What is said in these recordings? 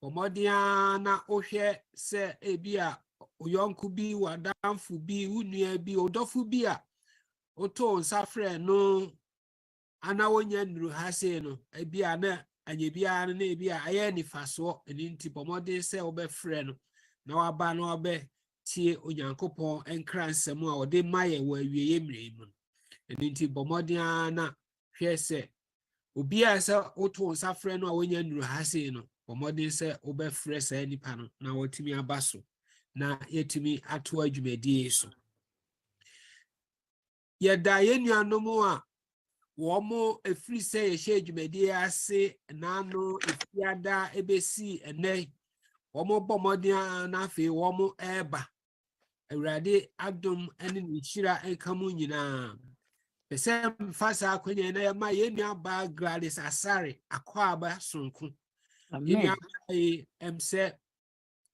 Omodiana ohwe se ebia oyonku bi wadamfu bi unua bi odofu bi a oto nsafre no ana wonya nuru hase no ebia na anyebia na ebia aye nifaso eninti pomode se obefre no na waba na obe tie onyankopon enkra nsem a ode maye wa wieye mremu eninti bomodiana hwe se obia se oto nsafre no a wonya nuru hase no pomode se obefre sa nipa no na wotimi abaso na yetimi ato adwumadi so yeda yenuanom a womo efri se ye she adwumadi ase na no efiada ebesi ene womo bomodian na afi womo eba awurade adom ene nhyira enkamu nyina pese mfasa akwanya na ma yenua ba Gladys Asare akwaba sonko yenua emse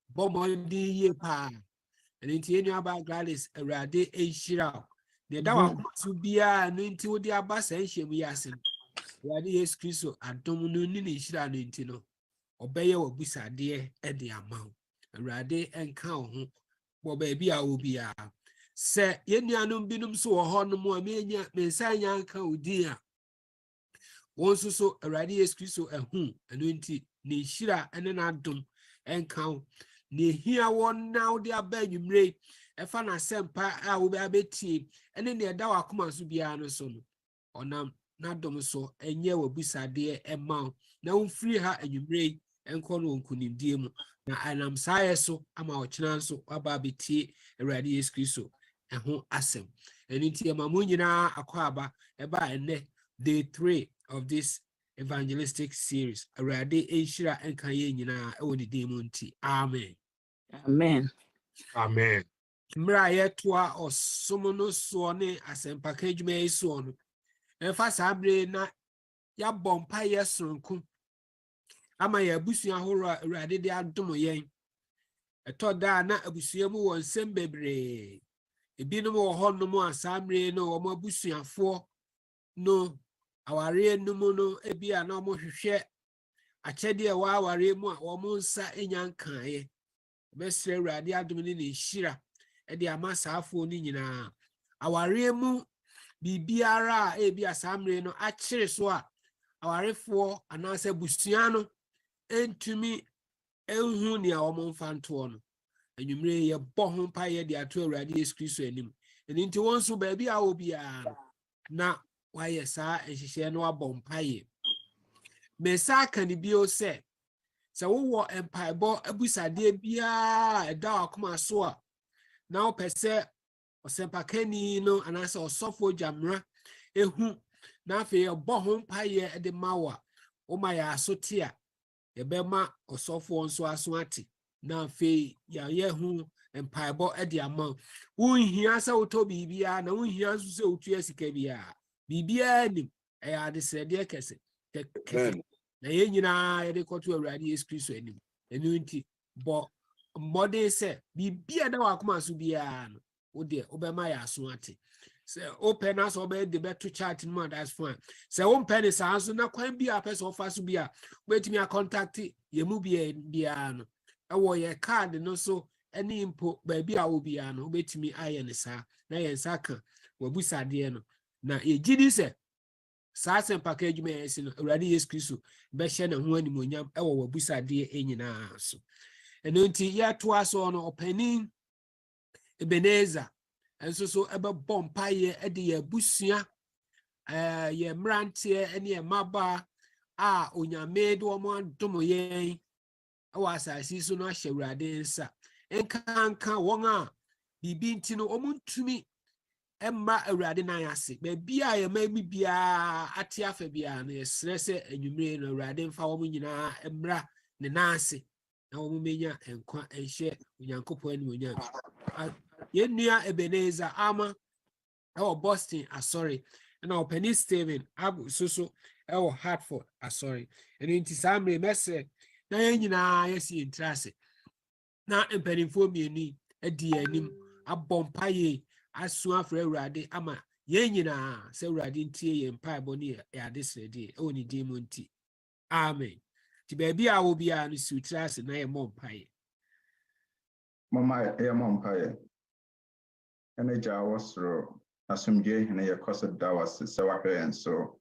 bomodi ye pa enti yenua ba Gladys awurade enhyira ne da wa so bia no enti wodi abasa enhyem yase awurade Yesu Kristo adom no ni nhyira no enti no obeye wabusade e de amaw awurade enka ho bo ba bia obia se yenuanom binum so wo ho no mo amenya mensanya nka odi a wonso so awurade Yesu Kristo ehu eno enti ne nhyira ene na adom enka ne hia won now de abanwumre efa na sempa a wo ba betie ene ne da wakoma so bia no so no onam na dom so enye wabusade emaw na umfiri ha anwumre enko no nkunimdie mu na anam saye so ama ochina so aba betie awurade Yesu Kristo eho asem enti emamu nyina akwaba eba ene day 3 of this evangelistic series awurade enhyira enka ye nyina e woni dem nti amen Amen. Mra yetoa osomo no so ne asempaka adwuma yi so no efa sabre na ya bompa yesronku ama ya abusua horo awurade de adom yen etoda na abusua mu won sem bebre ebinum wo honom asamre no wo abusuafo no aware enum no ebia na mo hwehwe achede e wa aware mu a wo nsa enyankae besre awurade adom ne nhyira e de amasaafo ni nyina aware mu bibiara ebia samre no akire so a awarefo anase busua no entumi enhu ne a wo mfanto no anwumre ye bɔ ho pa ye de ato awurade Yesu Kristo anim enti wonso ba bia obia na waye saa ehihye no abɔ mpa ye mesa kan bio se wo empaibo abusade bia eda akoma so a na opese osempakani no anase osofo Gyamera ehu na afi ye bɔ ho mpa ye de mawa o ma ya asote a ye bema osofo nso aso ate na afi ya yehu empaibo e de ama wonhia sa woto bibia na wonhia so se wotu asika bia bibia nim e ya de srede kese na ye nyina ye de koto awurade Yesu Kristo anim enu nti bo mbode se bibia da wakoma so bia no wo de obema ya aso ate se open as obe de beto chat no that's fine se wo pen is so na kwan bia person ofa so bia wetimi a contact ye mu bia no e wo ye card no so eni impo ba bia wo bia no wetimi aye ne sa na ye nsaka wabusade no na ye gidi se saa sempaka adwuma yesi no awurade Yesu Kristo be hye na ho animonyam e wo wabusade enyina so eno nti ya to aso no opanin Ebenezer enso so ebe bompa ye ede ya busua ye mrantie ene ye maba a onyame de wo mo adom yen awa asasi so no ahye awurade nsa enkanka won a bibi nti no omuntumi emma awurade nan ase ba bia ye ma bibia ate afa bia no ye srese anwumre no awurade mfa wo nyina emra ne nan ase na wo menya enkwa enhye onyankopon ani onyam yenua Ebenezer ama ewo Boston asori na openi Steven abu so ewo Hartford asori eni nti samre messe na yenyina yesi entrase na empanimfo mieni edi anim abompa ye asu afre awurade ama yenyina se awurade ntie ye mpa boni ya desrede ewo ni demo nti amen ti baby a wo bia no suitras na ye mompaye Mama e mompaye ene ja wasro asumdwe hene ye koso dawas se wahwe enso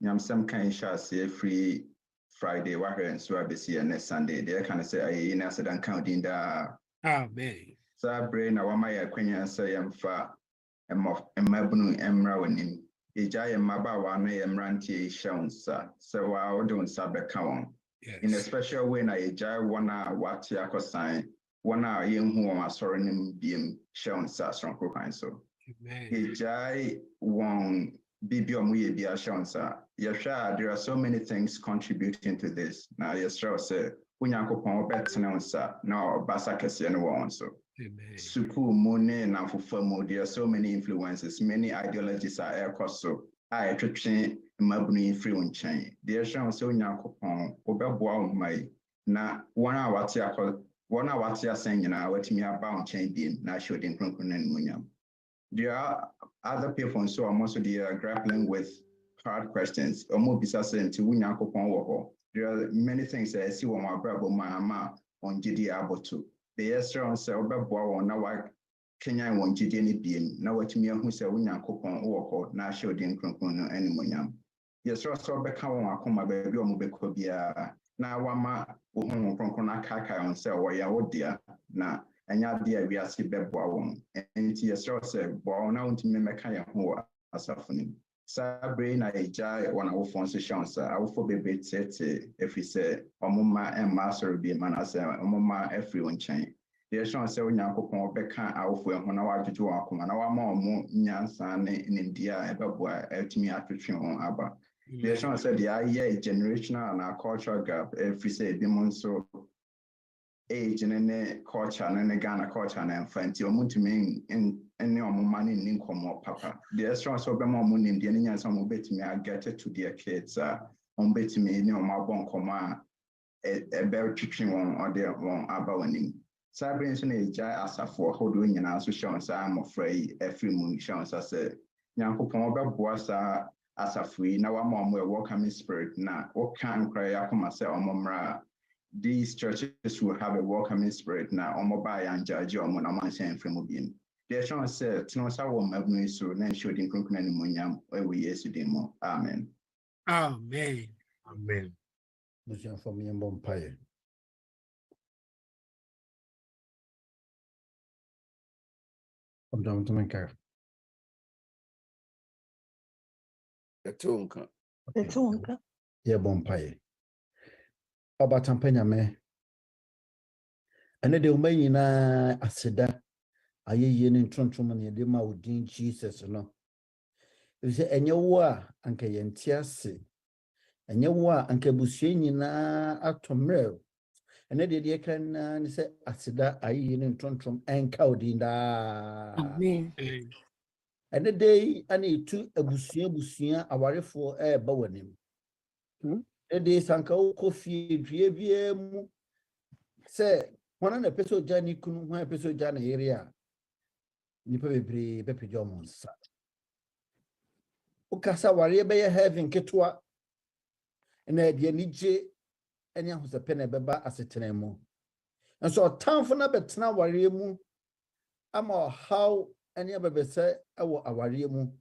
nyamsem kan sha se free Friday wahwe enso abesi ne Sunday de kan say ayi na sedan kan din da amen sa brain na wama ye kwanya say yemfa emabunu emra wanim eja ye maba wa na ye mrantie shonsa se wa odun sabeka won in a special way na eja wana wati akosan wana ye hu won asore nim biem shonsa sonko kan so amen eja won bibio ye bia shonsa yehwa there are so many things contributing to this na yesra say unyankopon obetena unsa na obasa kese no won so amen Suku Mone na Fufamu, there are so many influences, many ideologies are air costo. I attraction mabuni free on chain. There shall so nyakopon, Obeboa my na 1 hour saying what me about chain being na showed in Crunkun and Munyam. There are other people so I'm also they are grappling with hard questions. Omo bisa saying to Unyakopon woko. There are many things that I see on my brother Mahama on GD Abotu. The Esra say Obeboa na wa Kenya won GD ni being na what me who say Unyakopon woko na showed in Crunkun and Munyam. Yes, so beka won akoma baby omo beko bia na wama ohun Crunkun akaka on say ya wodia na anya dia wi ase beboa won enti yesro se bo na untimi meka ye ho asafuni sabre na eja wana wo fon so shansa awofo bebe tete efise omuma emma soro bi man ase omuma afri won chen de shan se onyankopon obeka awofo ho na wadwedwe won akoma na wama omo nyansa ne ndia ebeboa etimi atwetwe won aba de shan se dia ye generational and cultural gap efise bi mon so age and culture and Ghana culture and fancy or muntiming in any money in income papa. The extra so be more money the any some bet me I get it to their kids on bet me no my bon comma a bear chicken one or their one about winning. Sabrina is as a for holding and also shown I'm afraid every moon shows us a young was as a free now I'm on where welcoming spirit now what can cry up myself on these churches will have a welcoming spirit now on mobile and judge or monaman from Mobin. The Sean said, no, so will so then showed in Crunkun and Munyam where we yesterday more. Amen. amen Amen. Mission for me and Bompire. I'm down to my car. The Tunka. Yeah, Bompire. About Tampania. And the Umayina Aseda. Aye yen in Trontuman and Dima Udin Jesus no. If you say any war and Kayentiasi, and your war and Kabushini na atomrel, and then they can say Aseda aye yen in Trontrum and Caudinda. Amen. And the day I need to a busia aware for a bowenim. The day Sanka coffee, Driavium say one episode Johnny couldn't one episode Johnny area. Nipa bebre bepejo monsa ukasa ware be ye heaven ketwa na de anije ene ahosepe na beba asetena mu enso tamfo na betena ware mu ama how ene bebese ewo aware mu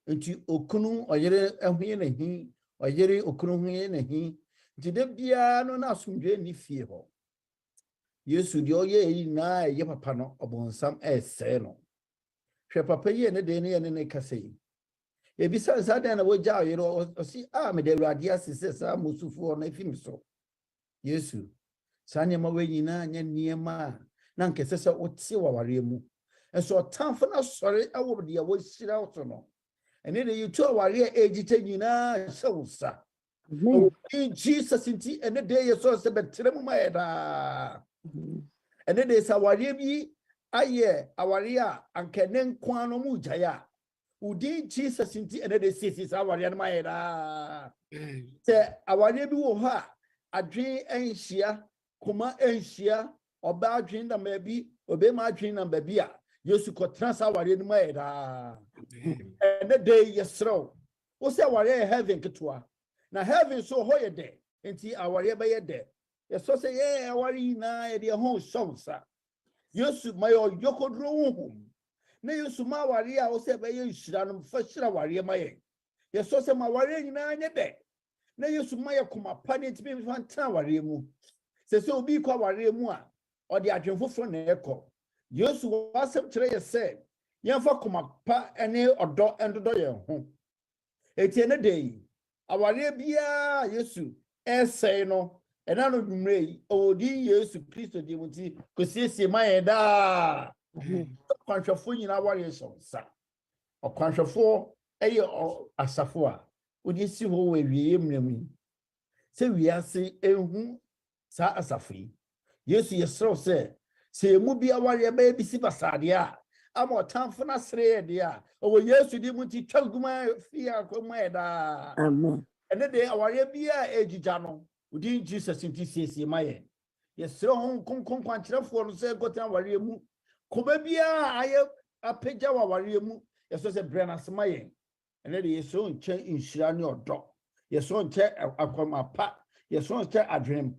enti okunu oyere ehue na hi oyere okunu hue na hi nti de bia no na asomdwe ni fie ho Yesu di oye na ye papa no obonsam ese no hwe papa ye ne de ne kase e bi san sa na wo ja ye ro osi me de awurade asese sa musufu na fim so Yesu sanye ma we nyina nya niema na nkese se otie waware mu enso tamfo na sori awo de wo hira oto no ene de yitu aware ejite nyina shawsa in Jesus inti ene de ye so se betre mu maeda and then there's a waribi aye awaria and kenen kwano mu jaya udi Jesus inti and then they say is awaria maeda se awaribi wo ha adwen enhia kuma enhia oba adwen na mabi obe ma adwen na babi a Yesu ko trans awaria no maeda and then they yesro wo se awaria heaven ketwa na heaven so hoye de enti aware ba ye de ye so say ye aware na ye de ho shonsa yesu ma yo yokodro honhom na yesu ma aware a wo say ba ye nhira no fa hira aware ma ye so say ma aware nyina nye de na yesu ma ye koma pa ne tibi fa ntan aware mu se obi kwa aware mu a o de adwenfofo na ekọ yesu wasem kire ye say ye fa koma pa ene odo endodo ye ho eti ene de aware bia yesu say no ena no numre odi yesu kristo di muti kosiesie maye da kwanhwefo nyina aware so sa okwanhwefo eye asafo a odi si ho we wie mnemu se wiase ehu sa asafo yi yesu yesro se emu bi aware ba bi si basade a ama tamfo na sere de a o yesu di muti twaguma fi akoma da Amen. ene de aware bia ejija no udi Jesus nti siesie maye yesere ho konkon kwankyerefo no se gotan aware mu koba bia aye apagya aware mu yeso se brenas maye ene de yeso nche inhyira ne odo yeso nche akwama pa yeso nche adwen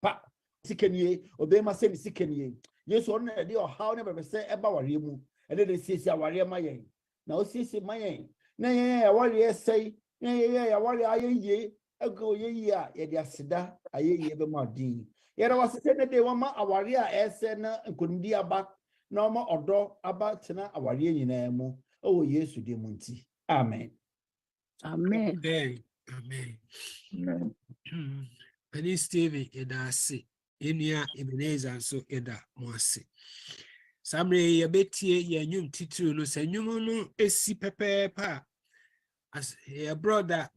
pa sikenie obema se ni sikenie yeso no de ohaw ne bebe se eba aware mu ene de siesie aware maye na o siesie maye na ye aware sei ye aware aye ego ye a ye de aseda aye be ma din ye ra wasese ne de wama aware a ese na nkonimdi aba na oma odo aba tena aware nyina mu o yesu de mu nti amen Amen. Amen. Ani Steve edase enua Ebenezer so eda moase samre ye betie ye nyum titru no se nyum no esi pepepa as your brother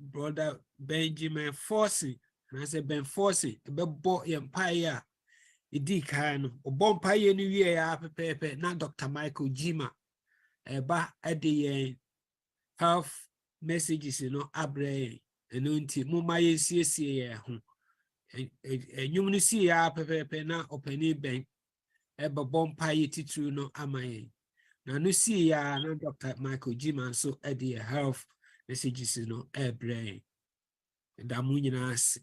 Benjamin Forcey and I said Ben Forcey be bo empire idi kan no obo empire ni wie ya pepepe na Dr. Michael Gyamera eba ade health messages no abre eno nti mo maye siesie ye ho enyum no si ya pepepe na opani ben eba bo empire titru no amaye na no si ya na Dr. Michael Gyamera so ade health messages no brain da munyina ase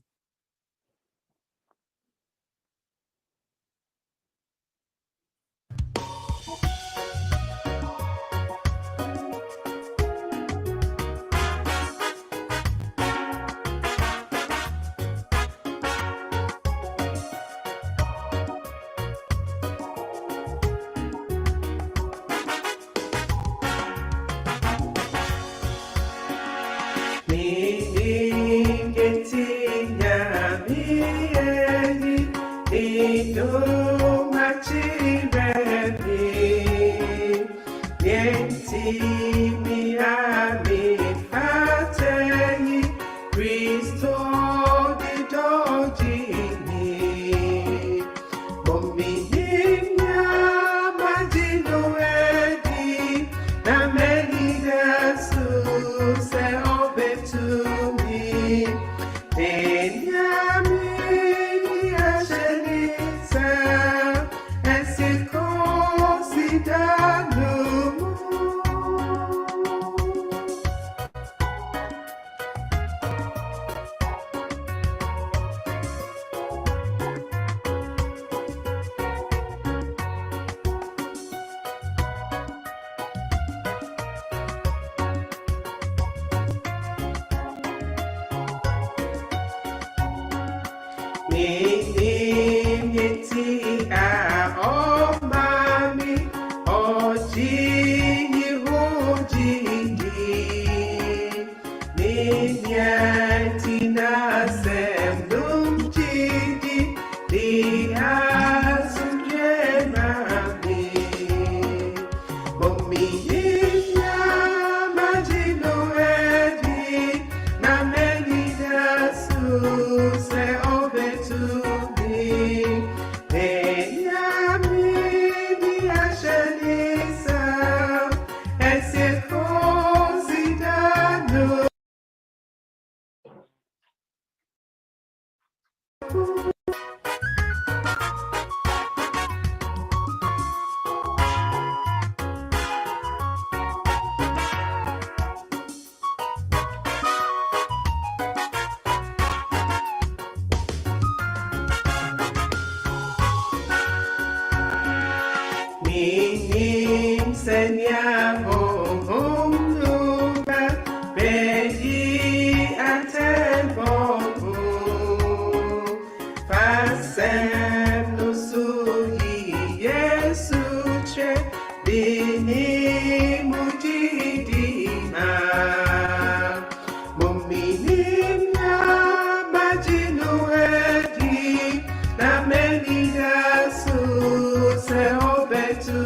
Senya Hongba Beji Atempo Fasem no Suhi Yesuche Bini Mujidima Muminina Majinu Edi Na Menida Su Se Obetu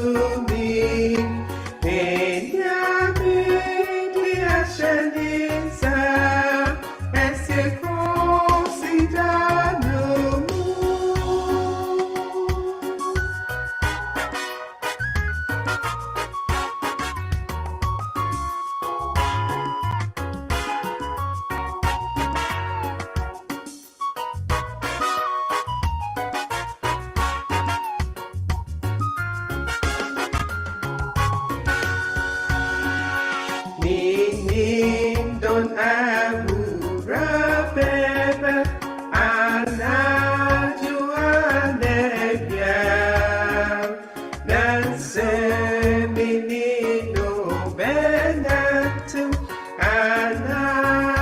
Don Abura Bebe Anajua Nebia Nanse Minino Benatu Anamesia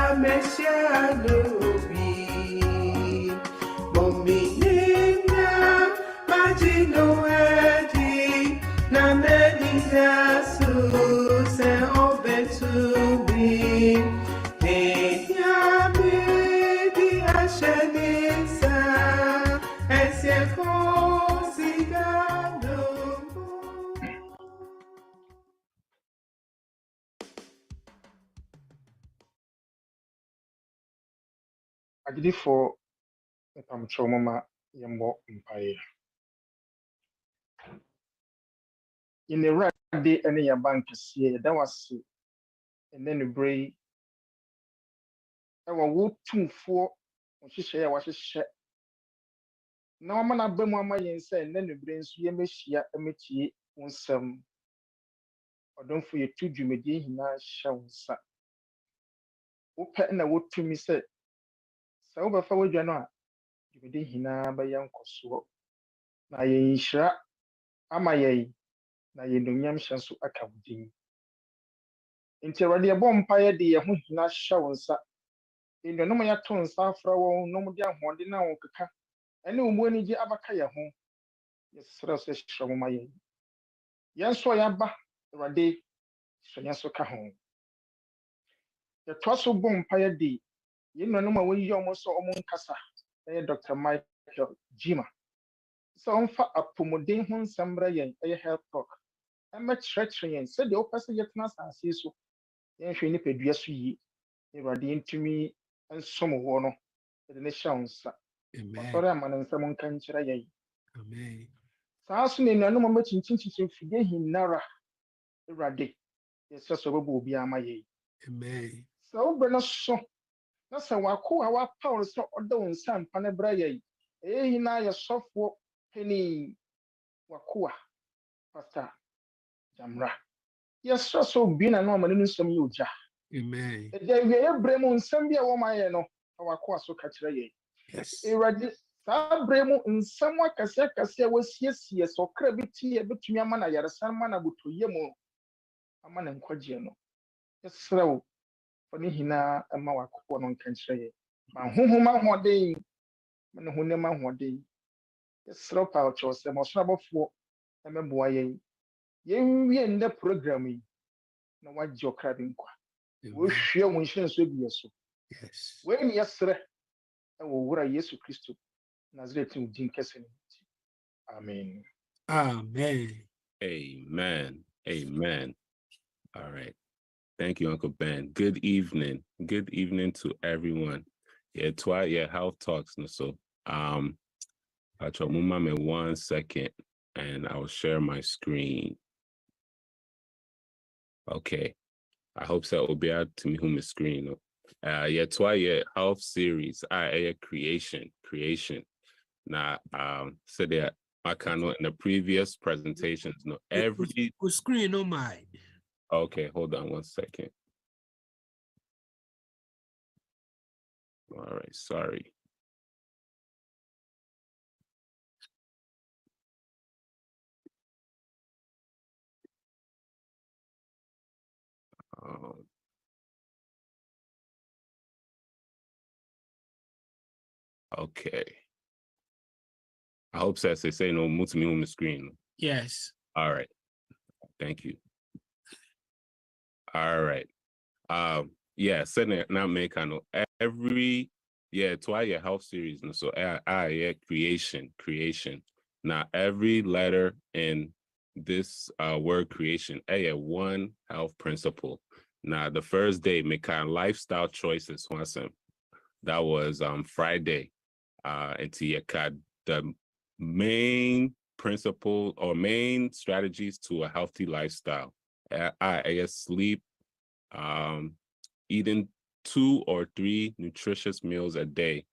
Lubi Mominina Majino Edi Namenina Suse Obetu Agidifo mpamchomoma yembo mpaye. In the red day any ya bank see that was and then the bray ewa wo tumfo ohihye ya wahyehyɛ na ɔma na ba mu ama yɛn sɛ ne ne bere nso yɛmɛhyia ɛmɛtie nsɛm ɔdomfo yɛtu dwumadie nyinaa hyɛ wo nsa wopɛ na wotumi sɛ wobɛfa w'adwa no a dwumadie nyinaa bɛyɛ nkɔsoɔ na yɛn nhyira ama yɛn na yɛn nonyam hyɛ nso aka wo din nti Awurade yɛbɔ mpaeɛ de yɛn ho nyinaa hyɛ wo nsa nnuanom yɛato nsa afra wɔn nom de ahoɔden na wɔn keka ɛne wo mu anigye abaka yɛn ho yɛsrɛ sɛ hyira mo ma yɛn yɛn nso a yɛaba Awurade hyɛ yɛn so ka ho yɛtoa so bɔ mpaeɛ de yɛn nnuanom a wɔyi ɔmo sɛ ɔmo nkasa ɛyɛ Dr. Michael Gyamera sɛ ɔmfa apɔmuden ho nsɛm brɛ yɛn ɛyɛ health talk ɛmɛkyerɛkyerɛ yɛn sɛdeɛ wopɛ sɛ yɛtena asase yi so yɛnhwɛ nipadua so yie Awurade yɛntumi nsom wɔ no yɛde ne hyɛ wo nsa ɔsɔre ama ne nsɛm nka nkyerɛ yɛn saa so na nnuanom a mɛkyinkyinkyin mfidie hinara Awurade yɛsɛ sɛ ɔbɛbɔ obi ama yɛn sɛ wobrɛ no so na sɛ wako a wapaw sɛ ɔda wo nsa mpa ne brɛ yɛn ɛyɛ hinaa yɛ sɔfoɔ pani wako a Pastor Gyamera yɛsɛ sɛ obi na no ama ne nsɛm yɛ ogya ɛgya wieyɛ brɛ mu nsɛm bi a wɔma yɛn no wako a so ka kyerɛ yɛn Awurade saa brɛ mu nsɛm akɛseakɛse a wasiesie sɛ ɔkra bi tie bɛtumi ama na yaresan ma na botoyɛ mu ama na nkwagyeɛ no yɛsrɛ wo fa ne hinaa ma wako no nka nkyerɛ yɛn ma honhom ahoɔden ma ne honam ahoɔden yɛsrɛ wo paa ɔkyerɛw sɛ ma ɔsoro abɔfoɔ ɛmɛboa yɛn yɛnwie nnɛ program yi na wagye ɔkra bi nkwa wohwie wo nhyɛ nso agu yɛ so wei ne yɛsrɛ ɛwɔ wura Yesu Kristo Nazareth mu din kɛse no nti amen Amen. All right. Thank you, Uncle Ben. Good evening. Good evening to everyone. Yeah, health talks. So, I'll me 1 second and I'll share my screen. Okay. I hope so. Will be able to me who my screen. Health series. Creation. Now, so that I can in the previous presentations, every screen on my. Okay, hold on 1 second. All right, sorry. Okay. I hope so. They say no move to me on the screen. Yes. All right. Thank you. All right. Yeah, sitting now make every twice your health series. So creation. Now every letter in this word creation, one health principle. Now the first day make kind of lifestyle choices. That was Friday. And the main principle or main strategies to a healthy lifestyle. I guess sleep, eating 2 or 3 nutritious meals a day,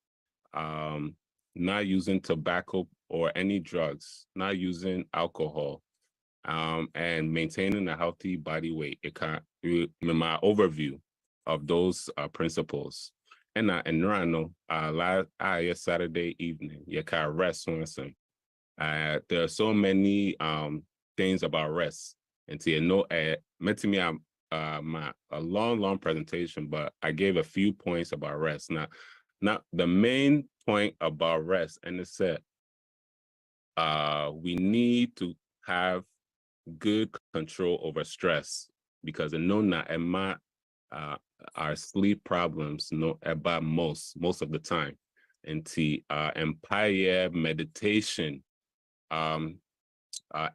not using tobacco or any drugs, not using alcohol, and maintaining a healthy body weight. It my overview of those principles. And last Saturday evening, you can rest on some. There are so many things about rest. And so to me, a long presentation, but I gave a few points about rest. Now the main point about rest, and it said we need to have good control over stress, because I know not our sleep problems about most of the time. And empire, meditation,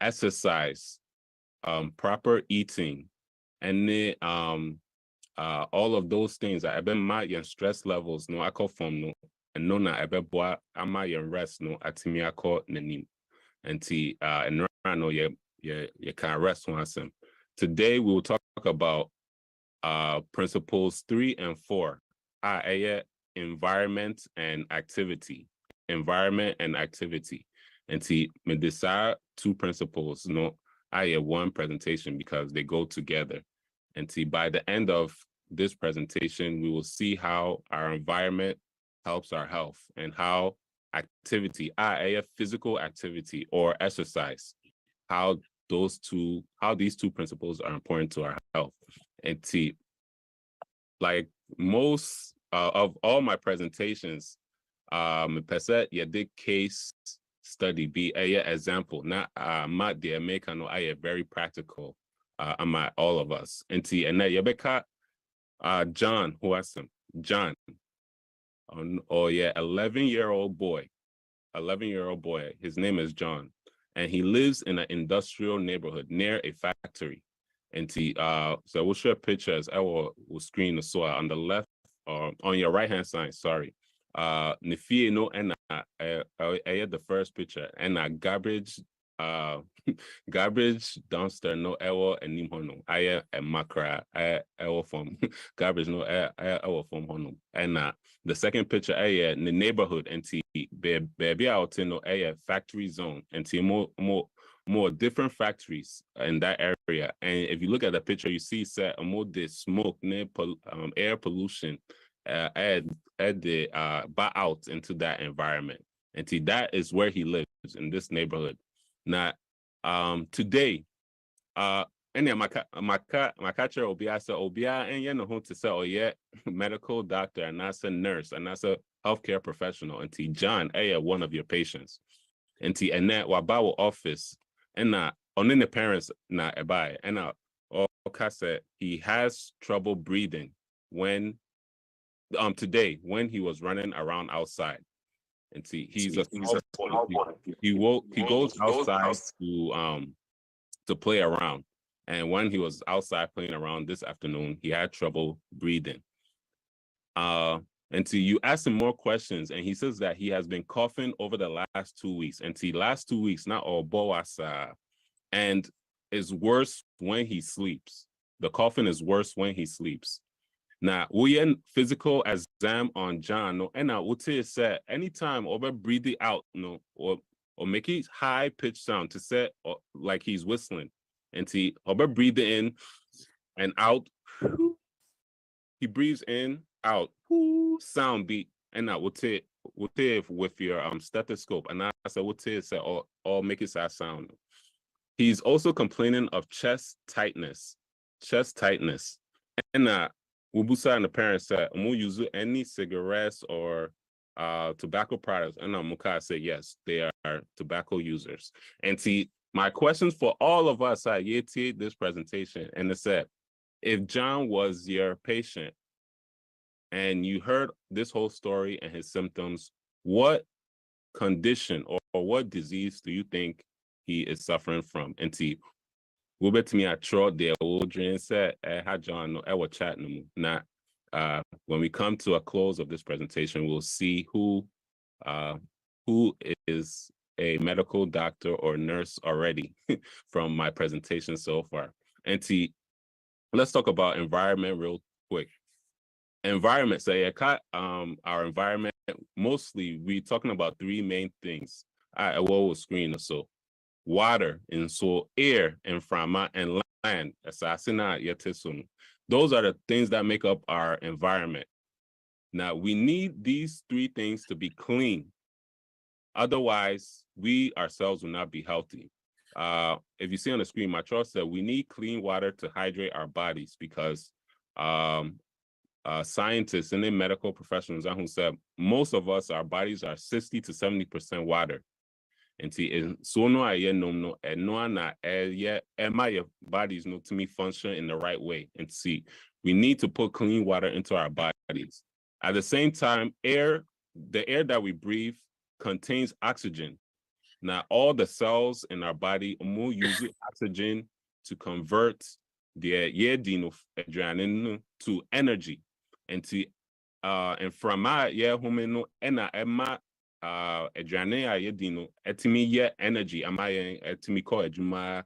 exercise, proper eating, and then all of those things. I've been my stress levels no I call from no and no na ebe boa ama rest no atimi akọ nanim. And no you can rest on some. Today we will talk about principles 3 and 4. Environment and activity. And me decide 2 principles, no, one presentation because they go together. And by the end of this presentation, we will see how our environment helps our health and how activity, physical activity or exercise, how these 2 principles are important to our health. And like most of all my presentations, you did case study be a example, not the American or very practical all of us. And now Yabeka John, who has some John, 11-year-old boy. His name is John, and he lives in an industrial neighborhood near a factory. And so we'll show pictures. I will screen the soil on the left or on your right hand side. Sorry. Nifie no and the first picture and garbage garbage downstairs no ewo and nimhono a macra ewo from garbage no ewo from hono. And the second picture the neighborhood and baby out no factory zone and more different factories in that area. And if you look at the picture, you see more the smoke, air pollution, add the out into that environment. And that is where he lives, in this neighborhood. Now, today, any my catcher obia and you know to say medical doctor and that's a nurse and that's a healthcare professional. And John, one of your patients. And that wabawo office and on the parents na ebai and said he has trouble breathing when today when he was running around outside. And he goes outside to play around. And when he was outside playing around this afternoon, he had trouble breathing. And you ask him more questions, and he says that he has been coughing over the last 2 weeks. And last 2 weeks, not all boasa, and it's worse when he sleeps. The coughing is worse when he sleeps. Now, we in physical exam on John, no, and now what is said anytime over breathing out, no, or make it high pitched sound to say like he's whistling, and over breathing in and out, he breathes in, out, sound beat, and now what with your stethoscope, and I said what say or make it sound. He's also complaining of chest tightness, and Wubusa and the parents said, "Use any cigarettes or tobacco products? And Mukai said, yes, they are tobacco users. And see, my questions for all of us at Yeti this presentation, and it said, if John was your patient and you heard this whole story and his symptoms, what condition or what disease do you think he is suffering from? And see, we'll bet to me at Trot there, Aldrin said, hi John, no, I will chat no more. Now, when we come to a close of this presentation, we'll see who is a medical doctor or nurse already from my presentation so far. And see, let's talk about environment real quick. Environment, so our environment, mostly we're talking about three main things. I will screen so water and so air and frama and land. Those are the things that make up our environment. Now we need these three things to be clean. Otherwise, we ourselves will not be healthy. If you see on the screen, my chart said we need clean water to hydrate our bodies because scientists and then medical professionals who said most of us, our bodies are 60 to 70% water. And so no my bodies no to me function in the right way. And see, we need to put clean water into our bodies. At the same time, the air that we breathe contains oxygen. Now, all the cells in our body will use oxygen to convert the adrenaline to energy. And from my humano adrenaline etimi energy. Am I etimi ko ejuma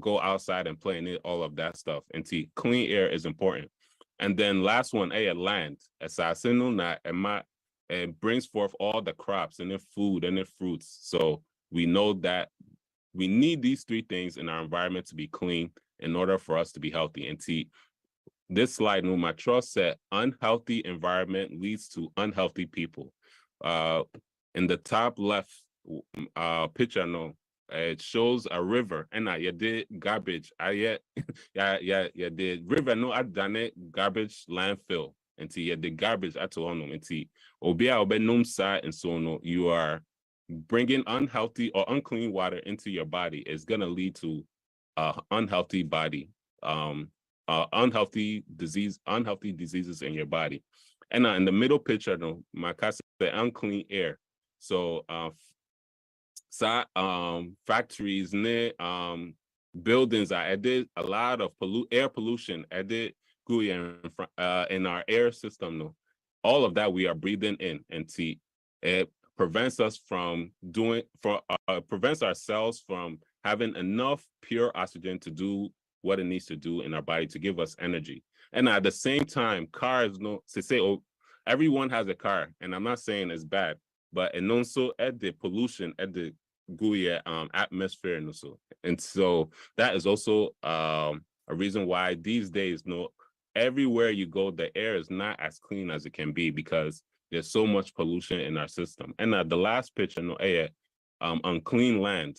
go outside and play and all of that stuff. And see, clean air is important. And then last one, land. It brings forth all the crops and the food and the fruits. So we know that we need these three things in our environment to be clean in order for us to be healthy. And see, this slide, my trust said, unhealthy environment leads to unhealthy people. In the top left picture, it shows a river, and you did garbage. Yeah, the river no I done it garbage landfill. And see, the garbage at all and see, obia side and so on. You are bringing unhealthy or unclean water into your body. It's gonna lead to unhealthy body, unhealthy diseases in your body. And in the middle picture, my case the unclean air. So factories, buildings, I did a lot of air pollution. I did in our air system. All of that we are breathing in, and see, it prevents us from prevents ourselves from having enough pure oxygen to do what it needs to do in our body to give us energy. And at the same time, cars, everyone has a car, and I'm not saying it's bad, but and also at the pollution at the atmosphere and so. And so that is also a reason why these days, everywhere you go, the air is not as clean as it can be because there's so much pollution in our system. And the last picture, unclean land.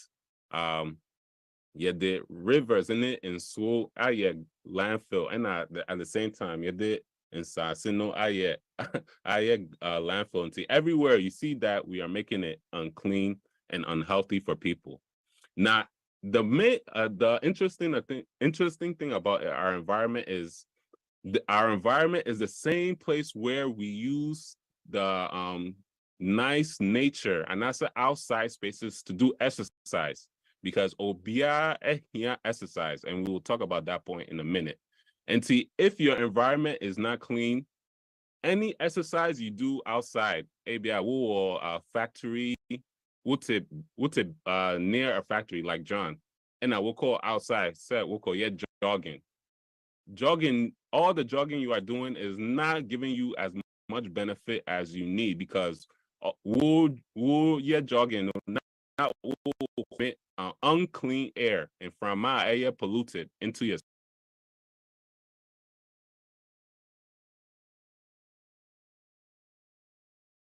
The rivers in it and so landfill, and at the same time, did in Sasino landfill. And see, everywhere you see that we are making it unclean and unhealthy for people. Now, the interesting thing about our environment is our environment is the same place where we use the nice nature and that's the outside spaces to do exercise, because obia exercise, and we will talk about that point in a minute. And see, if your environment is not clean, any exercise you do outside, maybe a factory, near a factory like John, and I will call outside, we'll call jogging. All the jogging you are doing is not giving you as much benefit as you need, because jogging not unclean air and from my air polluted into your